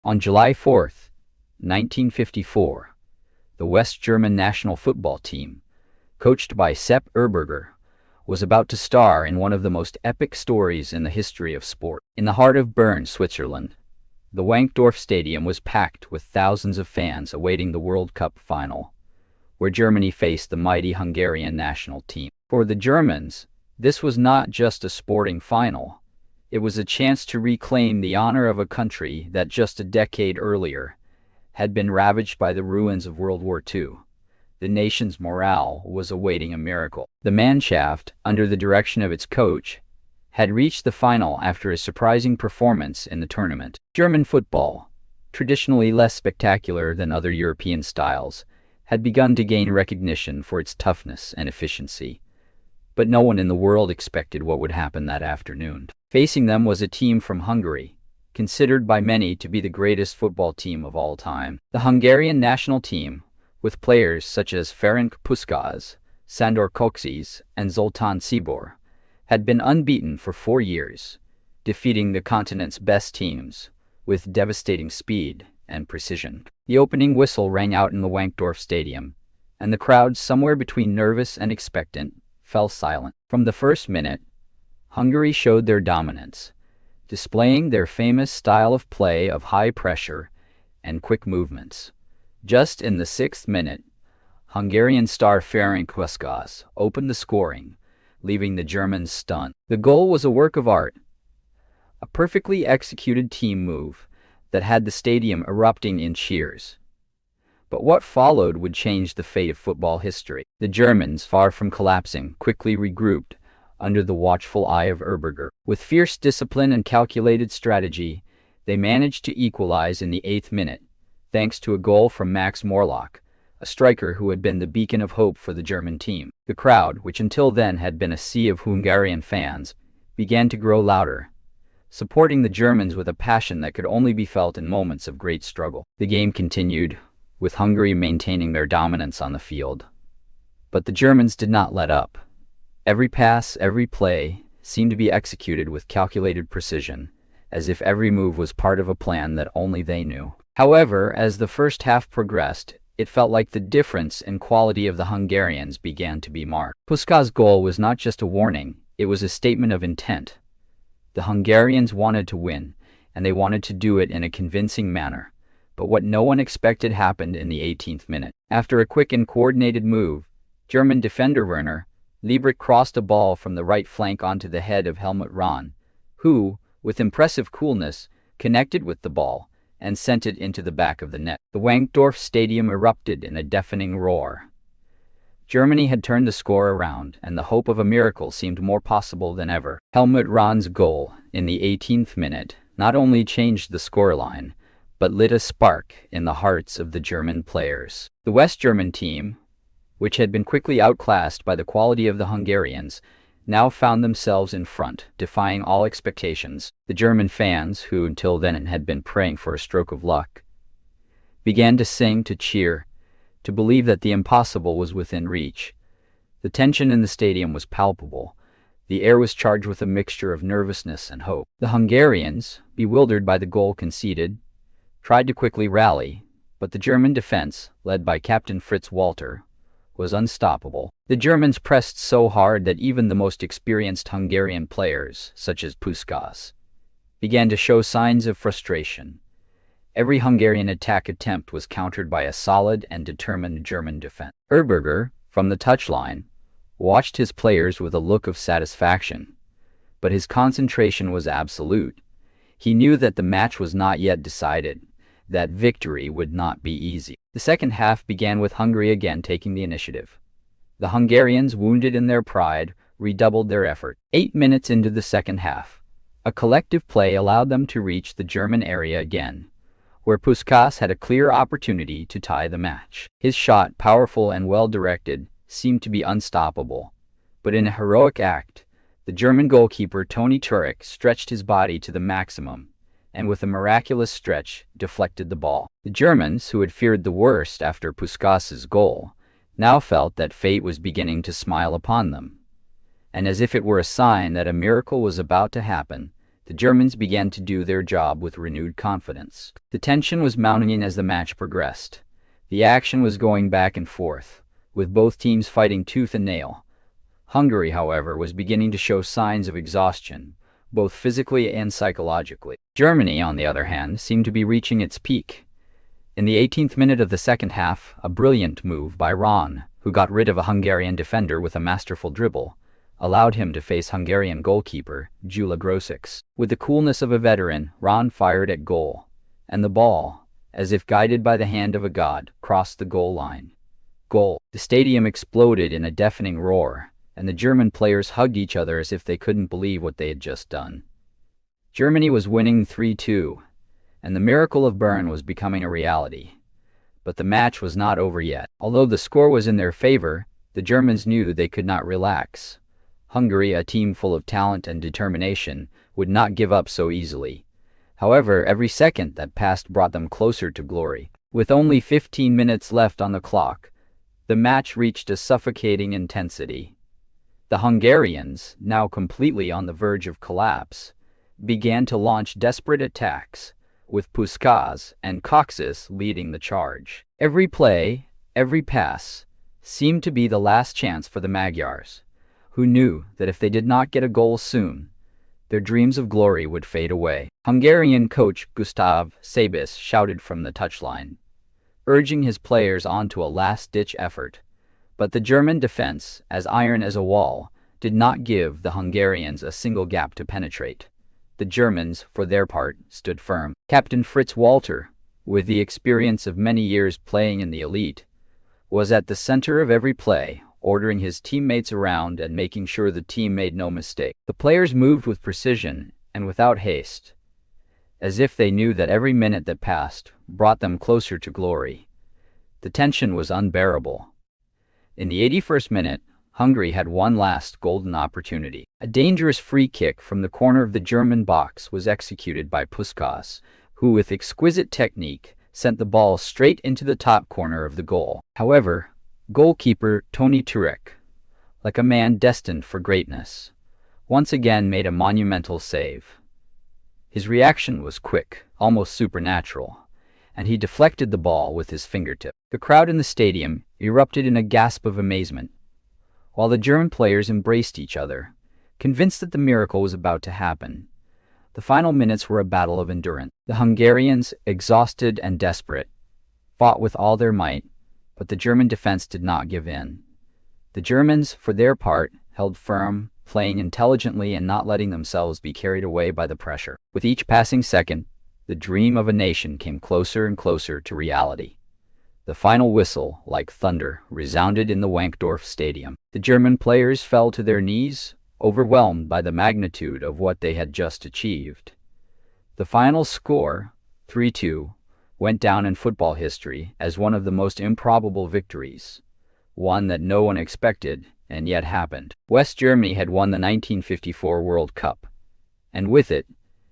On July 4th, 1954, the West German national football team, coached by Sepp Herberger, was about to star in one of the most epic stories in the history of sport. In the heart of Berne, Switzerland, the Wankdorf Stadium was packed with thousands of fans awaiting the World Cup final, where Germany faced the mighty Hungarian national team. For the Germans, this was not just a sporting final. It was a chance to reclaim the honor of a country that just a decade earlier had been ravaged by the ruins of World War II. The nation's morale was awaiting a miracle. The Mannschaft, under the direction of its coach, had reached the final after a surprising performance in the tournament. German football, traditionally less spectacular than other European styles, had begun to gain recognition for its toughness and efficiency. But no one in the world expected what would happen that afternoon. Facing them was a team from Hungary, considered by many to be the greatest football team of all time. The Hungarian national team, with players such as Ferenc Puskás, Sándor Kocsis, and Zoltán Csibor, had been unbeaten for 4 years, defeating the continent's best teams with devastating speed and precision. The opening whistle rang out in the Wankdorf Stadium, and the crowd, somewhere between nervous and expectant, fell silent. From the first minute, Hungary showed their dominance, displaying their famous style of play of high pressure and quick movements. Just in the 6th minute, Hungarian star Ferenc Puskás opened the scoring, leaving the Germans stunned. The goal was a work of art, a perfectly executed team move that had the stadium erupting in cheers. But what followed would change the fate of football history. The Germans, far from collapsing, quickly regrouped under the watchful eye of Herberger. With fierce discipline and calculated strategy, they managed to equalize in the 8th minute, thanks to a goal from Max Morlock, a striker who had been the beacon of hope for the German team. The crowd, which until then had been a sea of Hungarian fans, began to grow louder, supporting the Germans with a passion that could only be felt in moments of great struggle. The game continued, with Hungary maintaining their dominance on the field. But the Germans did not let up. Every pass, every play, seemed to be executed with calculated precision, as if every move was part of a plan that only they knew. However, as the first half progressed, it felt like the difference in quality of the Hungarians began to be marked. Puskás' goal was not just a warning, it was a statement of intent. The Hungarians wanted to win, and they wanted to do it in a convincing manner. But what no one expected happened in the 18th minute. After a quick and coordinated move, German defender Werner Liebrich crossed a ball from the right flank onto the head of Helmut Rahn, who, with impressive coolness, connected with the ball and sent it into the back of the net. The Wankdorf Stadium erupted in a deafening roar. Germany had turned the score around, and the hope of a miracle seemed more possible than ever. Helmut Rahn's goal in the 18th minute not only changed the scoreline, but lit a spark in the hearts of the German players. The West German team, which had been quickly outclassed by the quality of the Hungarians, now found themselves in front, defying all expectations. The German fans, who until then had been praying for a stroke of luck, began to sing, to cheer, to believe that the impossible was within reach. The tension in the stadium was palpable. The air was charged with a mixture of nervousness and hope. The Hungarians, bewildered by the goal conceded, tried to quickly rally, but the German defense, led by Captain Fritz Walter, was unstoppable. The Germans pressed so hard that even the most experienced Hungarian players, such as Puskás, began to show signs of frustration. Every Hungarian attack attempt was countered by a solid and determined German defense. Herberger, from the touchline, watched his players with a look of satisfaction, but his concentration was absolute. He knew that the match was not yet decided, that victory would not be easy. The second half began with Hungary again taking the initiative. The Hungarians, wounded in their pride, redoubled their effort. 8 minutes into the second half, a collective play allowed them to reach the German area again, where Puskás had a clear opportunity to tie the match. His shot, powerful and well-directed, seemed to be unstoppable. But in a heroic act, the German goalkeeper Toni Turek stretched his body to the maximum, and with a miraculous stretch, deflected the ball. The Germans, who had feared the worst after Puskás's goal, now felt that fate was beginning to smile upon them. And as if it were a sign that a miracle was about to happen, the Germans began to do their job with renewed confidence. The tension was mounting as the match progressed. The action was going back and forth, with both teams fighting tooth and nail. Hungary, however, was beginning to show signs of exhaustion, both physically and psychologically. Germany, on the other hand, seemed to be reaching its peak. In the 18th minute of the second half, a brilliant move by Rahn, who got rid of a Hungarian defender with a masterful dribble, allowed him to face Hungarian goalkeeper Gyula Grosics. With the coolness of a veteran, Rahn fired at goal, and the ball, as if guided by the hand of a god, crossed the goal line. Goal. The stadium exploded in a deafening roar, and the German players hugged each other as if they couldn't believe what they had just done. Germany was winning 3-2, and the miracle of Berne was becoming a reality. But the match was not over yet. Although the score was in their favor, the Germans knew they could not relax. Hungary, a team full of talent and determination, would not give up so easily. However, every second that passed brought them closer to glory. With only 15 minutes left on the clock, the match reached a suffocating intensity. The Hungarians, now completely on the verge of collapse, began to launch desperate attacks, with Puskás and Kocsis leading the charge. Every play, every pass, seemed to be the last chance for the Magyars, who knew that if they did not get a goal soon, their dreams of glory would fade away. Hungarian coach Gustav Sabis shouted from the touchline, urging his players on to a last-ditch effort. But the German defense, as iron as a wall, did not give the Hungarians a single gap to penetrate. The Germans, for their part, stood firm. Captain Fritz Walter, with the experience of many years playing in the elite, was at the center of every play, ordering his teammates around and making sure the team made no mistake. The players moved with precision and without haste, as if they knew that every minute that passed brought them closer to glory. The tension was unbearable. In the 81st minute, Hungary had one last golden opportunity. A dangerous free kick from the corner of the German box was executed by Puskás, who with exquisite technique sent the ball straight into the top corner of the goal. However, goalkeeper Tony Turek, like a man destined for greatness, once again made a monumental save. His reaction was quick, almost supernatural, and he deflected the ball with his fingertip. The crowd in the stadium erupted in a gasp of amazement, while the German players embraced each other, convinced that the miracle was about to happen. The final minutes were a battle of endurance. The Hungarians, exhausted and desperate, fought with all their might, but the German defense did not give in. The Germans, for their part, held firm, playing intelligently and not letting themselves be carried away by the pressure. With each passing second, the dream of a nation came closer and closer to reality. The final whistle, like thunder, resounded in the Wankdorf Stadium. The German players fell to their knees, overwhelmed by the magnitude of what they had just achieved. The final score, 3-2, went down in football history as one of the most improbable victories, one that no one expected and yet happened. West Germany had won the 1954 World Cup, and with it,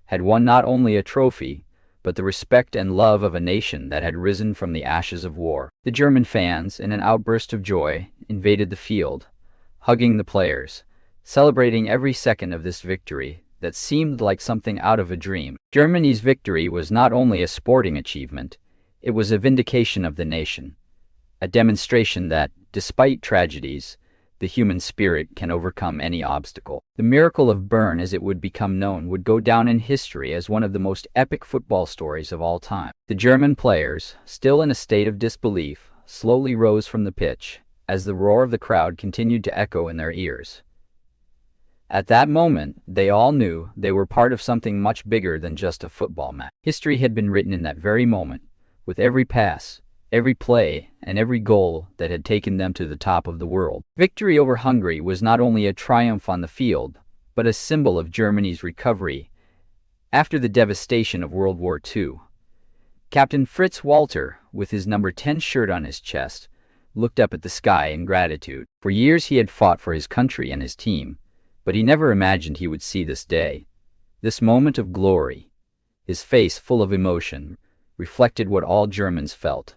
had won not only a trophy, but the respect and love of a nation that had risen from the ashes of war. The German fans, in an outburst of joy, invaded the field, hugging the players, celebrating every second of this victory that seemed like something out of a dream. Germany's victory was not only a sporting achievement, it was a vindication of the nation, a demonstration that, despite tragedies, the human spirit can overcome any obstacle. The miracle of Berne, as it would become known, would go down in history as one of the most epic football stories of all time. The German players, still in a state of disbelief, slowly rose from the pitch as the roar of the crowd continued to echo in their ears. At that moment, they all knew they were part of something much bigger than just a football match. History had been written in that very moment, with every pass, every play, and every goal that had taken them to the top of the world. Victory over Hungary was not only a triumph on the field, but a symbol of Germany's recovery after the devastation of World War II. Captain Fritz Walter, with his number 10 shirt on his chest, looked up at the sky in gratitude. For years he had fought for his country and his team, but he never imagined he would see this day, this moment of glory. His face, full of emotion, reflected what all Germans felt: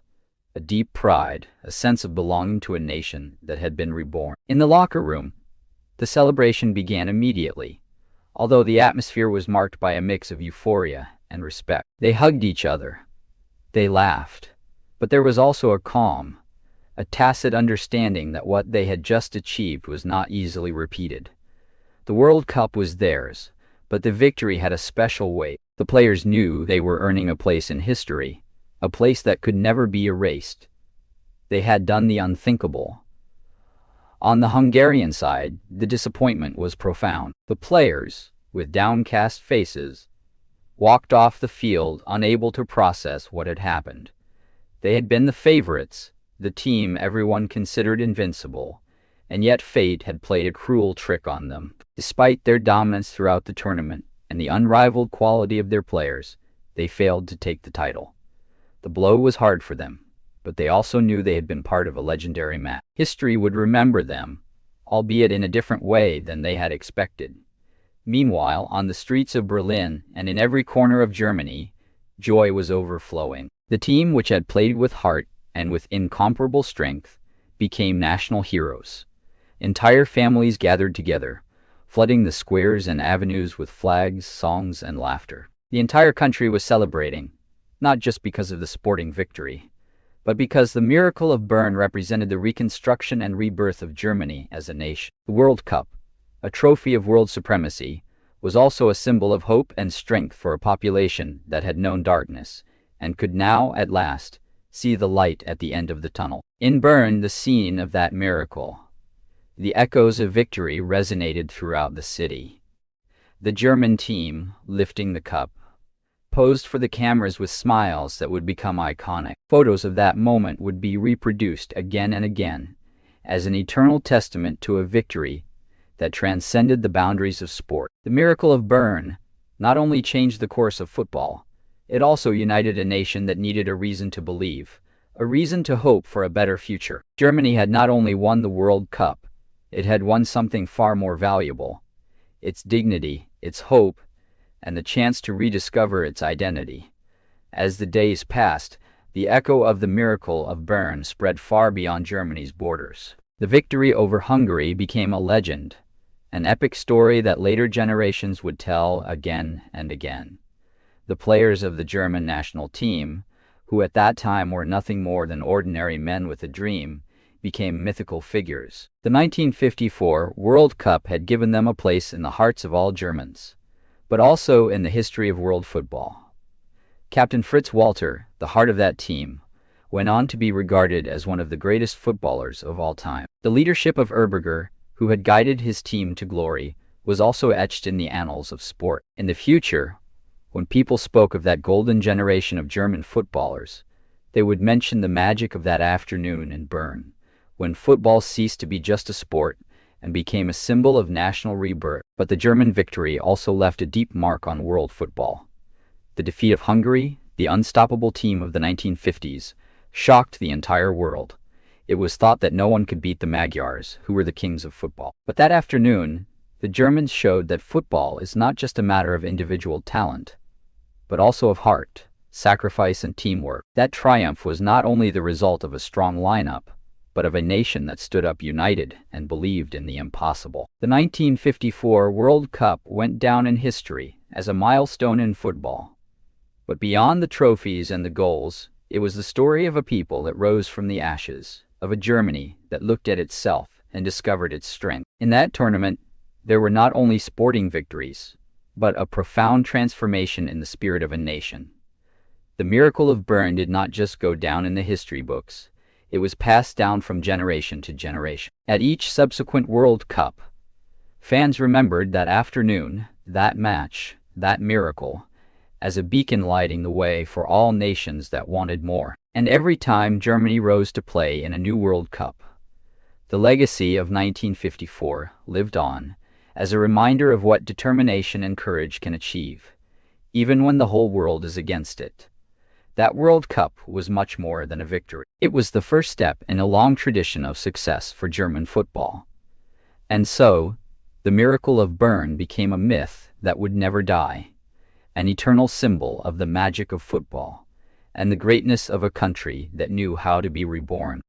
a deep pride, a sense of belonging to a nation that had been reborn. In the locker room, the celebration began immediately. although the atmosphere was marked by a mix of euphoria and respect. They hugged each other. They laughed. But there was also a calm, a tacit understanding that what they had just achieved was not easily repeated. The World Cup was theirs, but the victory had a special weight. The players knew they were earning a place in history, a place that could never be erased. They had done the unthinkable. On the Hungarian side, the disappointment was profound. The players, with downcast faces, walked off the field unable to process what had happened. They had been the favorites, the team everyone considered invincible, and yet fate had played a cruel trick on them. Despite their dominance throughout the tournament and the unrivaled quality of their players, they failed to take the title. The blow was hard for them, but they also knew they had been part of a legendary match. History would remember them, albeit in a different way than they had expected. Meanwhile, on the streets of Berlin and in every corner of Germany, joy was overflowing. The team, which had played with heart and with incomparable strength, became national heroes. Entire families gathered together, flooding the squares and avenues with flags, songs, and laughter. The entire country was celebrating, not just because of the sporting victory, but because the miracle of Berne represented the reconstruction and rebirth of Germany as a nation. The World Cup, a trophy of world supremacy, was also a symbol of hope and strength for a population that had known darkness and could now, at last, see the light at the end of the tunnel. In Berne, the scene of that miracle, the echoes of victory resonated throughout the city. The German team, lifting the cup, posed for the cameras with smiles that would become iconic. Photos of that moment would be reproduced again and again as an eternal testament to a victory that transcended the boundaries of sport. The miracle of Berne not only changed the course of football, it also united a nation that needed a reason to believe, a reason to hope for a better future. Germany had not only won the World Cup, it had won something far more valuable: its dignity, its hope, and the chance to rediscover its identity. As the days passed, the echo of the miracle of Berne spread far beyond Germany's borders. The victory over Hungary became a legend, an epic story that later generations would tell again and again. The players of the German national team, who at that time were nothing more than ordinary men with a dream, became mythical figures. The 1954 World Cup had given them a place in the hearts of all Germans, but also in the history of world football. Captain Fritz Walter, the heart of that team, went on to be regarded as one of the greatest footballers of all time. The leadership of Erberger, who had guided his team to glory, was also etched in the annals of sport. In the future, when people spoke of that golden generation of German footballers, they would mention the magic of that afternoon in Berne, when football ceased to be just a sport and became a symbol of national rebirth. But the German victory also left a deep mark on world football. The defeat of Hungary, the unstoppable team of the 1950s, shocked the entire world. It was thought that no one could beat the Magyars, who were the kings of football. But that afternoon, the Germans showed that football is not just a matter of individual talent, but also of heart, sacrifice, and teamwork. That triumph was not only the result of a strong lineup, but of a nation that stood up united and believed in the impossible. The 1954 World Cup went down in history as a milestone in football. But beyond the trophies and the goals, it was the story of a people that rose from the ashes, of a Germany that looked at itself and discovered its strength. In that tournament, there were not only sporting victories, but a profound transformation in the spirit of a nation. The miracle of Berne did not just go down in the history books. It was passed down from generation to generation. At each subsequent World Cup, fans remembered that afternoon, that match, that miracle, as a beacon lighting the way for all nations that wanted more. And every time Germany rose to play in a new World Cup, the legacy of 1954 lived on as a reminder of what determination and courage can achieve, even when the whole world is against it. That World Cup was much more than a victory. It was the first step in a long tradition of success for German football. And so, the miracle of Berne became a myth that would never die, an eternal symbol of the magic of football and the greatness of a country that knew how to be reborn.